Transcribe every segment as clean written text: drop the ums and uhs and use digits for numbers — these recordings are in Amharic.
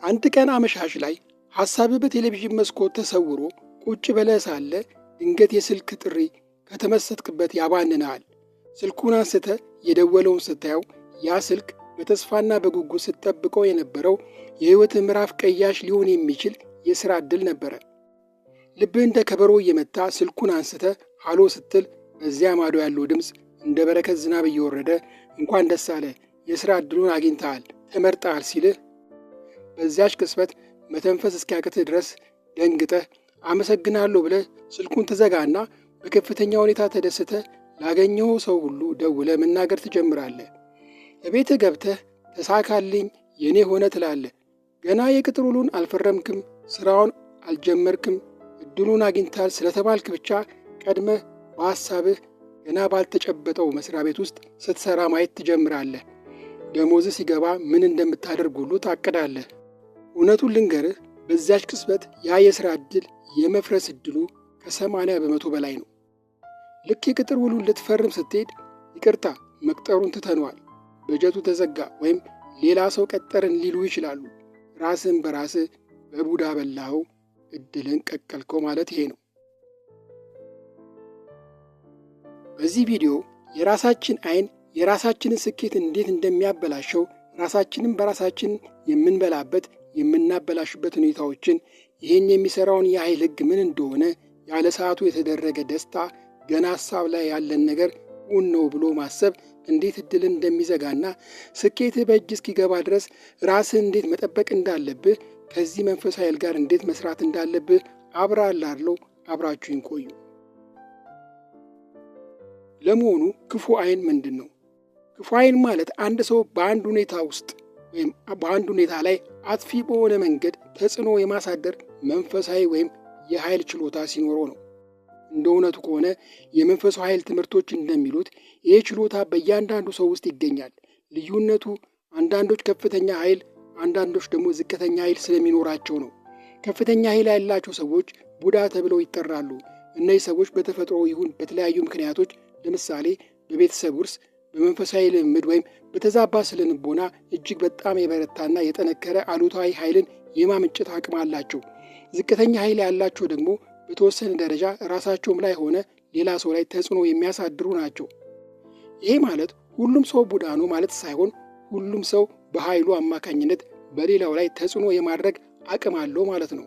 አንድ ቀን አመሻሽ ላይ ሐሳብህ በቴሌቪዥን መስኮት ተሰውሮ ቁጭ ብለህ ሳለ ድንገት የስልክ ጥሪ ከተመሰጥክበት ያባንንሃል። ስልኩን አንስተህ የደወለውን ስታየው ያ ስልክ በተስፋና በጉጉት ስትጠብቀው የነበረው የሕይወትህ ምዕራፍ ቀያሽ ሊሆን የሚችል የሥራ ዕድል ነበረ። ልብህ እንደ ከበሮ እየመታ ስልኩን አንስተህ ሃሎ ስትል በዚያ ማዶ ያለው ድምፅ እንደ በረከት ዝናብ እየወረደ እንኳን ደስ አለህ፣ የሥራ ዕድሉን አግኝተሃል፣ ተመርጠሃል ሲልህ በዚያች ቅጽበት መተንፈስ እስኪያቅትህ ድረስ ደንግጠህ አመሰግናለሁ ብለህ ስልኩን ትዘጋና በከፍተኛ ሁኔታ ተደስተህ ላገኘው ሰው ሁሉ ደውለህ መናገር ትጀምራለህ። እቤትህ ገብተህ ተሳካልኝ የኔ ሆነ ትላለህ። ገና የቅጥር ውሉን አልፈረምክም፣ ሥራውን አልጀመርክም። ዕድሉን አግኝተሃል ስለተባልክ ብቻ ቀድመህ በሐሳብህ ገና ባልተጨበጠው መሥሪያ ቤት ውስጥ ስትሠራ ማየት ትጀምራለህ። ደሞዝህ ሲገባ ምን እንደምታደርግ ሁሉ ታቅዳለህ። እውነቱን ልንገርህ፣ በዚያች ቅጽበት ያ የሥራ ዕድል የመፍረስ ዕድሉ ከ80 በመቶ በላይ ነው። ልክ የቅጥር ውሉን ልትፈርም ስትሄድ ይቅርታ መቅጠሩን ትተነዋል፣ በጀቱ ተዘጋ ወይም ሌላ ሰው ቀጠርን ሊሉ ይችላሉ። ራስን በራስህ በቡዳ በላኸው፣ ዕድልን ቀቀልከው ማለት ይሄ ነው። በዚህ ቪዲዮ የራሳችን ዓይን የራሳችንን ስኬት እንዴት እንደሚያበላሸው፣ ራሳችንን በራሳችን የምንበላበት የምናበላሽበት ሁኔታዎችን፣ ይህን የሚሠራውን የኃይል ሕግ ምን እንደሆነ፣ ያለ ሰዓቱ የተደረገ ደስታ፣ ገና ሐሳብ ላይ ያለን ነገር እውን ነው ብሎ ማሰብ እንዴት ዕድልን እንደሚዘጋና ስኬትህ በእጅ እስኪገባ ድረስ ራስህን እንዴት መጠበቅ እንዳለብህ፣ ከዚህ መንፈሳዊ ኃይል ጋር እንዴት መስራት እንዳለብህ አብራራለሁ። አብራችሁኝ ቆዩ። ለመሆኑ ክፉ ዓይን ምንድን ነው? ክፉ ዓይን ማለት አንድ ሰው በአንድ ሁኔታ ውስጥ ወይም በአንድ ሁኔታ ላይ አጥፊ በሆነ መንገድ ተጽዕኖ የማሳደር መንፈሳዊ ወይም የኃይል ችሎታ ሲኖረው ነው። እንደ እውነቱ ከሆነ የመንፈሳዊ ኃይል ትምህርቶች እንደሚሉት ይህ ችሎታ በእያንዳንዱ ሰው ውስጥ ይገኛል። ልዩነቱ አንዳንዶች ከፍተኛ ኃይል፣ አንዳንዶች ደግሞ ዝቅተኛ ኃይል ስለሚኖራቸው ነው። ከፍተኛ ኃይል ያላቸው ሰዎች ቡዳ ተብለው ይጠራሉ። እነዚህ ሰዎች በተፈጥሮ ይሁን በተለያዩ ምክንያቶች፣ ለምሳሌ በቤተሰብ ውርስ፣ በመንፈሳዊ ልምምድ ወይም በተዛባ ስነ ልቦና እጅግ በጣም የበረታና የጠነከረ አሉታዊ ኃይልን የማመንጨት አቅም አላቸው። ዝቅተኛ ኃይል ያላቸው ደግሞ በተወሰነ ደረጃ ራሳቸውም ላይ ሆነ ሌላ ሰው ላይ ተጽዕኖ የሚያሳድሩ ናቸው። ይሄ ማለት ሁሉም ሰው ቡዳ ነው ማለት ሳይሆን ሁሉም ሰው በኃይሉ አማካኝነት በሌላው ላይ ተጽዕኖ የማድረግ አቅም አለው ማለት ነው።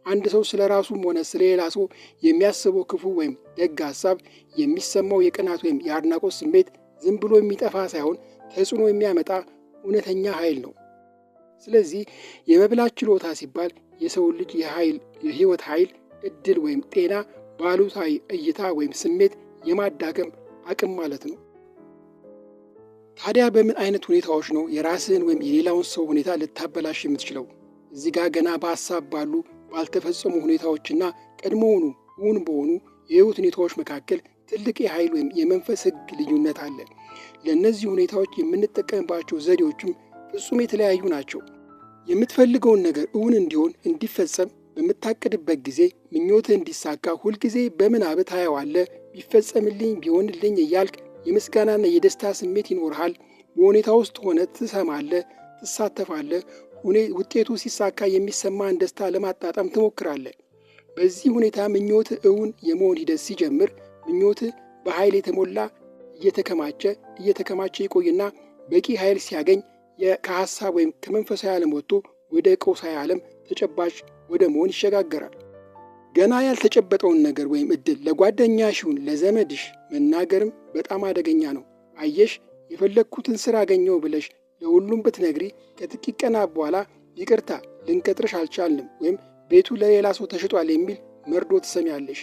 አንድ ሰው ስለ ራሱም ሆነ ስለ ሌላ ሰው የሚያስበው ክፉ ወይም ደግ ሐሳብ፣ የሚሰማው የቅናት ወይም የአድናቆት ስሜት ዝም ብሎ የሚጠፋ ሳይሆን ተጽዕኖ የሚያመጣ እውነተኛ ኃይል ነው። ስለዚህ የመብላት ችሎታ ሲባል የሰው ልጅ የሕይወት ኃይል፣ ዕድል ወይም ጤና በአሉታዊ እይታ ወይም ስሜት የማዳከም አቅም ማለት ነው። ታዲያ በምን አይነት ሁኔታዎች ነው የራስህን ወይም የሌላውን ሰው ሁኔታ ልታበላሽ የምትችለው? እዚህ ጋር ገና በሐሳብ ባሉ ባልተፈጸሙ ሁኔታዎችና ቀድሞውኑ እውን በሆኑ የሕይወት ሁኔታዎች መካከል ትልቅ የኃይል ወይም የመንፈስ ሕግ ልዩነት አለ። ለእነዚህ ሁኔታዎች የምንጠቀምባቸው ዘዴዎችም ፍጹም የተለያዩ ናቸው። የምትፈልገውን ነገር እውን እንዲሆን እንዲፈጸም በምታቅድበት ጊዜ፣ ምኞትህ እንዲሳካ ሁልጊዜ በምናብህ ታየዋለህ። ቢፈጸምልኝ ቢሆንልኝ እያልክ የምስጋናና የደስታ ስሜት ይኖርሃል። በሁኔታ ውስጥ ሆነ ትሰማለህ፣ ትሳተፋለህ። ውጤቱ ሲሳካ የሚሰማህን ደስታ ለማጣጣም ትሞክራለህ። በዚህ ሁኔታ ምኞትህ እውን የመሆን ሂደት ሲጀምር፣ ምኞትህ በኃይል የተሞላ እየተከማቸ ይቆይና በቂ ኃይል ሲያገኝ ከሐሳብ ወይም ከመንፈሳዊ ዓለም ወጥቶ ወደ ቀውሳዊ ዓለም ተጨባጭ ወደ መሆን ይሸጋገራል። ገና ያልተጨበጠውን ነገር ወይም ዕድል ለጓደኛሽ ይሁን ለዘመድሽ መናገርም በጣም አደገኛ ነው። አየሽ፣ የፈለግኩትን ሥራ አገኘው ብለሽ ለሁሉም ብትነግሪ ከጥቂት ቀናት በኋላ ይቅርታ ልንቀጥርሽ አልቻልንም ወይም ቤቱ ለሌላ ሰው ተሽጧል የሚል መርዶ ትሰሚያለሽ።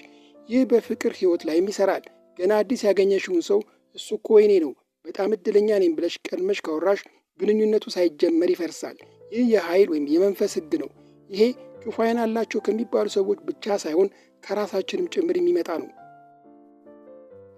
ይህ በፍቅር ሕይወት ላይም ይሠራል። ገና አዲስ ያገኘሽውን ሰው እሱ እኮ የኔ ነው፣ በጣም ዕድለኛ ነኝ ብለሽ ቀድመሽ ካወራሽ ግንኙነቱ ሳይጀመር ይፈርሳል። ይህ የኃይል ወይም የመንፈስ ሕግ ነው። ይሄ ክፉ ዓይን አላቸው ከሚባሉ ሰዎች ብቻ ሳይሆን ከራሳችንም ጭምር የሚመጣ ነው።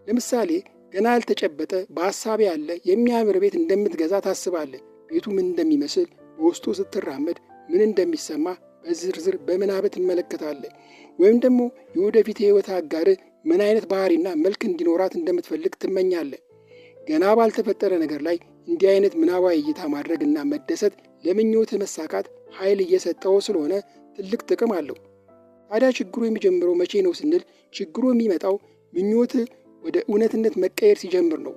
ለምሳሌ ገና ያልተጨበጠ በሐሳብ ያለ የሚያምር ቤት እንደምትገዛ ታስባለህ። ቤቱ ምን እንደሚመስል፣ በውስጡ ስትራመድ ምን እንደሚሰማ በዝርዝር በምናብህ ትመለከታለህ። ወይም ደግሞ የወደፊት የሕይወት አጋርህ ምን አይነት ባህሪና መልክ እንዲኖራት እንደምትፈልግ ትመኛለህ። ገና ባልተፈጠረ ነገር ላይ እንዲህ አይነት ምናባዊ እይታ ማድረግና መደሰት ለምኞትህ መሳካት ኃይል እየሰጠው ስለሆነ ትልቅ ጥቅም አለው። ታዲያ ችግሩ የሚጀምረው መቼ ነው ስንል ችግሩ የሚመጣው ምኞትህ ወደ እውነትነት መቀየር ሲጀምር ነው።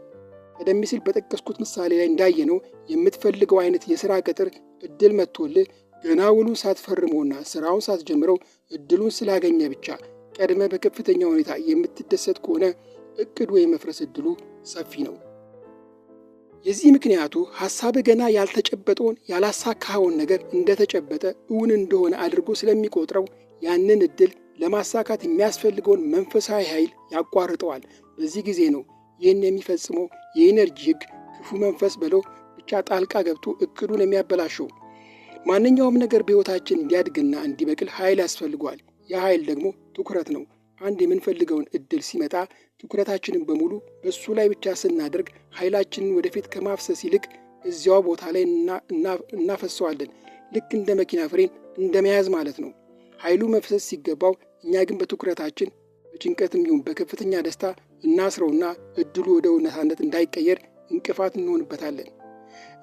ቀደም ሲል በጠቀስኩት ምሳሌ ላይ እንዳየነው የምትፈልገው አይነት የሥራ ቅጥር እድል መጥቶልህ ገና ውሉን ሳትፈርመውና ስራውን ሳትጀምረው እድሉን ስላገኘ ብቻ ቀድመ በከፍተኛ ሁኔታ የምትደሰት ከሆነ እቅዱ የመፍረስ እድሉ ሰፊ ነው። የዚህ ምክንያቱ ሐሳብ ገና ያልተጨበጠውን ያላሳካኸውን ነገር እንደተጨበጠ እውን እንደሆነ አድርጎ ስለሚቆጥረው ያንን እድል ለማሳካት የሚያስፈልገውን መንፈሳዊ ኃይል ያቋርጠዋል። በዚህ ጊዜ ነው ይህን የሚፈጽመው የኢነርጂ ሕግ ክፉ መንፈስ ብለው ብቻ ጣልቃ ገብቶ እቅዱን የሚያበላሸው። ማንኛውም ነገር በሕይወታችን እንዲያድግና እንዲበቅል ኃይል ያስፈልገዋል። ያ ኃይል ደግሞ ትኩረት ነው። አንድ የምንፈልገውን እድል ሲመጣ ትኩረታችንን በሙሉ በሱ ላይ ብቻ ስናደርግ ኃይላችንን ወደፊት ከማፍሰስ ይልቅ እዚያው ቦታ ላይ እናፈሰዋለን። ልክ እንደ መኪና ፍሬን እንደመያዝ ማለት ነው። ኃይሉ መፍሰስ ሲገባው እኛ ግን በትኩረታችን በጭንቀትም ይሁን በከፍተኛ ደስታ እናስረውና እድሉ ወደ እውነታነት እንዳይቀየር እንቅፋት እንሆንበታለን።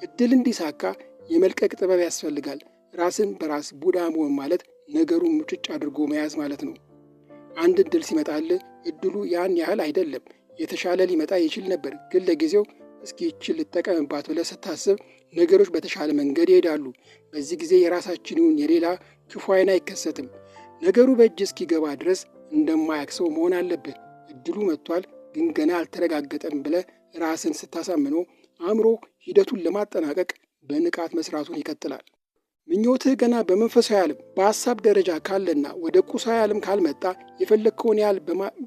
እድል እንዲሳካ የመልቀቅ ጥበብ ያስፈልጋል። ራስን በራስ ቡዳ መሆን ማለት ነገሩን ሙጭጭ አድርጎ መያዝ ማለት ነው። አንድ እድል ሲመጣልህ እድሉ ያን ያህል አይደለም፣ የተሻለ ሊመጣ ይችል ነበር፣ ግን ለጊዜው እስኪ ይችል ልጠቀምባት ብለህ ስታስብ ነገሮች በተሻለ መንገድ ይሄዳሉ። በዚህ ጊዜ የራሳችን ይሁን የሌላ ክፉ ዓይን አይከሰትም። ነገሩ በእጅ እስኪገባ ድረስ እንደማያክሰው መሆን አለብህ። እድሉ መጥቷል፣ ግን ገና አልተረጋገጠም ብለህ ራስን ስታሳምነው አእምሮ ሂደቱን ለማጠናቀቅ በንቃት መስራቱን ይቀጥላል። ምኞትህ ገና በመንፈሳዊ ዓለም በሐሳብ ደረጃ ካለና ወደ ቁሳዊ ዓለም ካልመጣ የፈለግከውን ያህል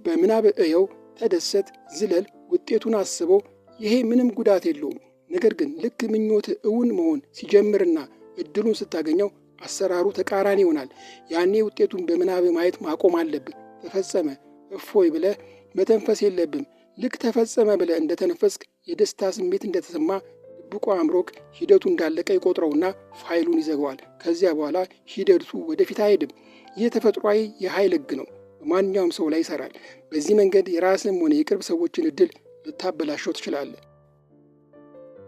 በምናብ እየው፣ ተደሰት፣ ዝለል፣ ውጤቱን አስበው። ይሄ ምንም ጉዳት የለውም። ነገር ግን ልክ ምኞትህ እውን መሆን ሲጀምርና እድሉን ስታገኘው አሰራሩ ተቃራኒ ይሆናል። ያኔ ውጤቱን በምናብ ማየት ማቆም አለብህ። ተፈጸመ እፎይ ብለህ መተንፈስ የለብም። ልክ ተፈጸመ ብለህ እንደተነፈስክ የደስታ ስሜት እንደተሰማ ድብቆ አእምሮክ ሂደቱ እንዳለቀ ይቆጥረውና ፋይሉን ይዘጋዋል። ከዚያ በኋላ ሂደቱ ወደፊት አይሄድም። ይህ ተፈጥሯዊ የኃይል ሕግ ነው። በማንኛውም ሰው ላይ ይሰራል። በዚህ መንገድ የራስንም ሆነ የቅርብ ሰዎችን እድል ልታበላሸው ትችላለህ።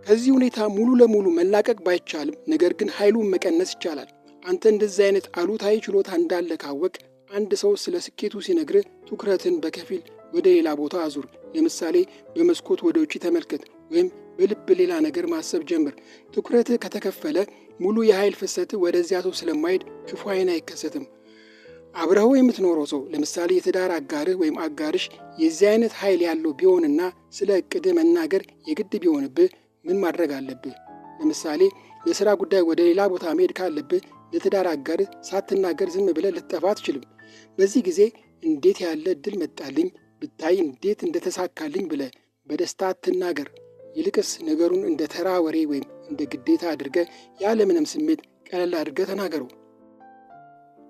ከዚህ ሁኔታ ሙሉ ለሙሉ መላቀቅ ባይቻልም ነገር ግን ኃይሉን መቀነስ ይቻላል። አንተ እንደዚህ አይነት አሉታዊ ችሎታ እንዳለ ካወቅ አንድ ሰው ስለ ስኬቱ ሲነግርህ ትኩረትን በከፊል ወደ ሌላ ቦታ አዙር። ለምሳሌ በመስኮት ወደ ውጭ ተመልከት፣ ወይም በልብ ሌላ ነገር ማሰብ ጀምር። ትኩረትህ ከተከፈለ ሙሉ የኃይል ፍሰትህ ወደዚያ ሰው ስለማይሄድ ክፉ ዓይን አይከሰትም። አብረኸው የምትኖረው ሰው ለምሳሌ የትዳር አጋርህ ወይም አጋርሽ የዚህ አይነት ኃይል ያለው ቢሆንና ስለ ዕቅድህ መናገር የግድ ቢሆንብህ ምን ማድረግ አለብህ? ለምሳሌ ለሥራ ጉዳይ ወደ ሌላ ቦታ መሄድ ካለብህ ለትዳር አጋርህ ሳትናገር ዝም ብለህ ልትጠፋ አትችልም። በዚህ ጊዜ እንዴት ያለ ዕድል መጣልኝ ብታይ እንዴት እንደተሳካልኝ ብለህ በደስታ አትናገር። ይልቅስ ነገሩን እንደ ተራ ወሬ ወይም እንደ ግዴታ አድርገህ ያለምንም ስሜት ቀለል አድርገህ ተናገረው።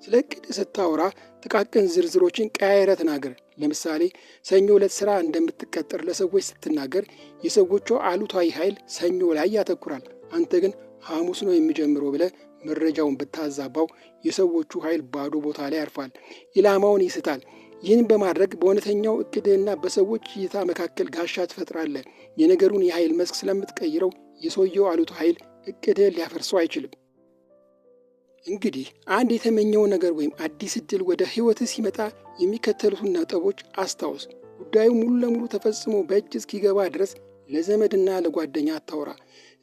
ስለ ዕቅድ ስታወራ ጥቃቅን ዝርዝሮችን ቀያይረ ተናገር። ለምሳሌ ሰኞ ዕለት ሥራ እንደምትቀጠር ለሰዎች ስትናገር የሰዎቹ አሉታዊ ኃይል ሰኞ ላይ ያተኩራል። አንተ ግን ሐሙስ ነው የሚጀምረው ብለህ መረጃውን ብታዛባው የሰዎቹ ኃይል ባዶ ቦታ ላይ ያርፋል፣ ኢላማውን ይስታል። ይህን በማድረግ በእውነተኛው ዕቅድህና በሰዎች እይታ መካከል ጋሻ ትፈጥራለህ። የነገሩን የኃይል መስክ ስለምትቀይረው የሰውየው አሉታዊ ኃይል ዕቅድህን ሊያፈርሰው አይችልም። እንግዲህ አንድ የተመኘው ነገር ወይም አዲስ ዕድል ወደ ሕይወትህ ሲመጣ የሚከተሉትን ነጥቦች አስታውስ። ጉዳዩ ሙሉ ለሙሉ ተፈጽሞ በእጅ እስኪገባ ድረስ ለዘመድና ለጓደኛ አታውራ።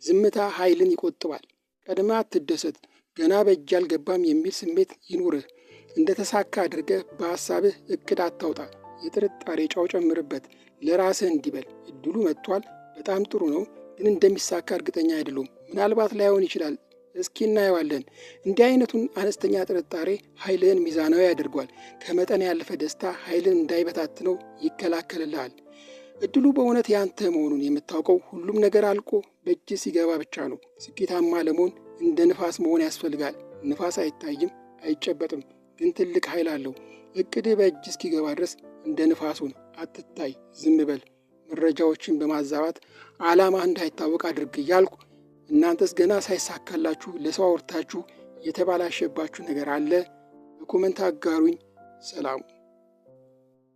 ዝምታ ኃይልን ይቆጥባል። ቀድማ አትደሰት። ገና በእጅ አልገባም የሚል ስሜት ይኑርህ። እንደተሳካ አድርገህ በሐሳብህ ዕቅድ አታውጣ። የጥርጣሬ ጨው ጨምርበት። ለራስህ እንዲበል ዕድሉ መጥቷል፣ በጣም ጥሩ ነው፣ ግን እንደሚሳካ እርግጠኛ አይደለሁም፣ ምናልባት ላይሆን ይችላል፣ እስኪ እናየዋለን። እንዲህ አይነቱን አነስተኛ ጥርጣሬ ኃይልህን ሚዛናዊ ያደርጓል። ከመጠን ያለፈ ደስታ ኃይልን እንዳይበታትነው ይከላከልልሃል። ዕድሉ በእውነት ያንተ መሆኑን የምታውቀው ሁሉም ነገር አልቆ በእጅ ሲገባ ብቻ ነው። ስኬታማ ለመሆን እንደ ንፋስ መሆን ያስፈልጋል። ንፋስ አይታይም፣ አይጨበጥም፣ ግን ትልቅ ኃይል አለው። ዕቅድህ በእጅ እስኪገባ ድረስ እንደ ንፋሱን አትታይ፣ ዝም በል። መረጃዎችን በማዛባት ዓላማህ እንዳይታወቅ አድርግ እያልኩ እናንተስ ገና ሳይሳካላችሁ ለሰው አውርታችሁ የተባላሸባችሁ ነገር አለ? በኮመንት አጋሩኝ። ሰላም።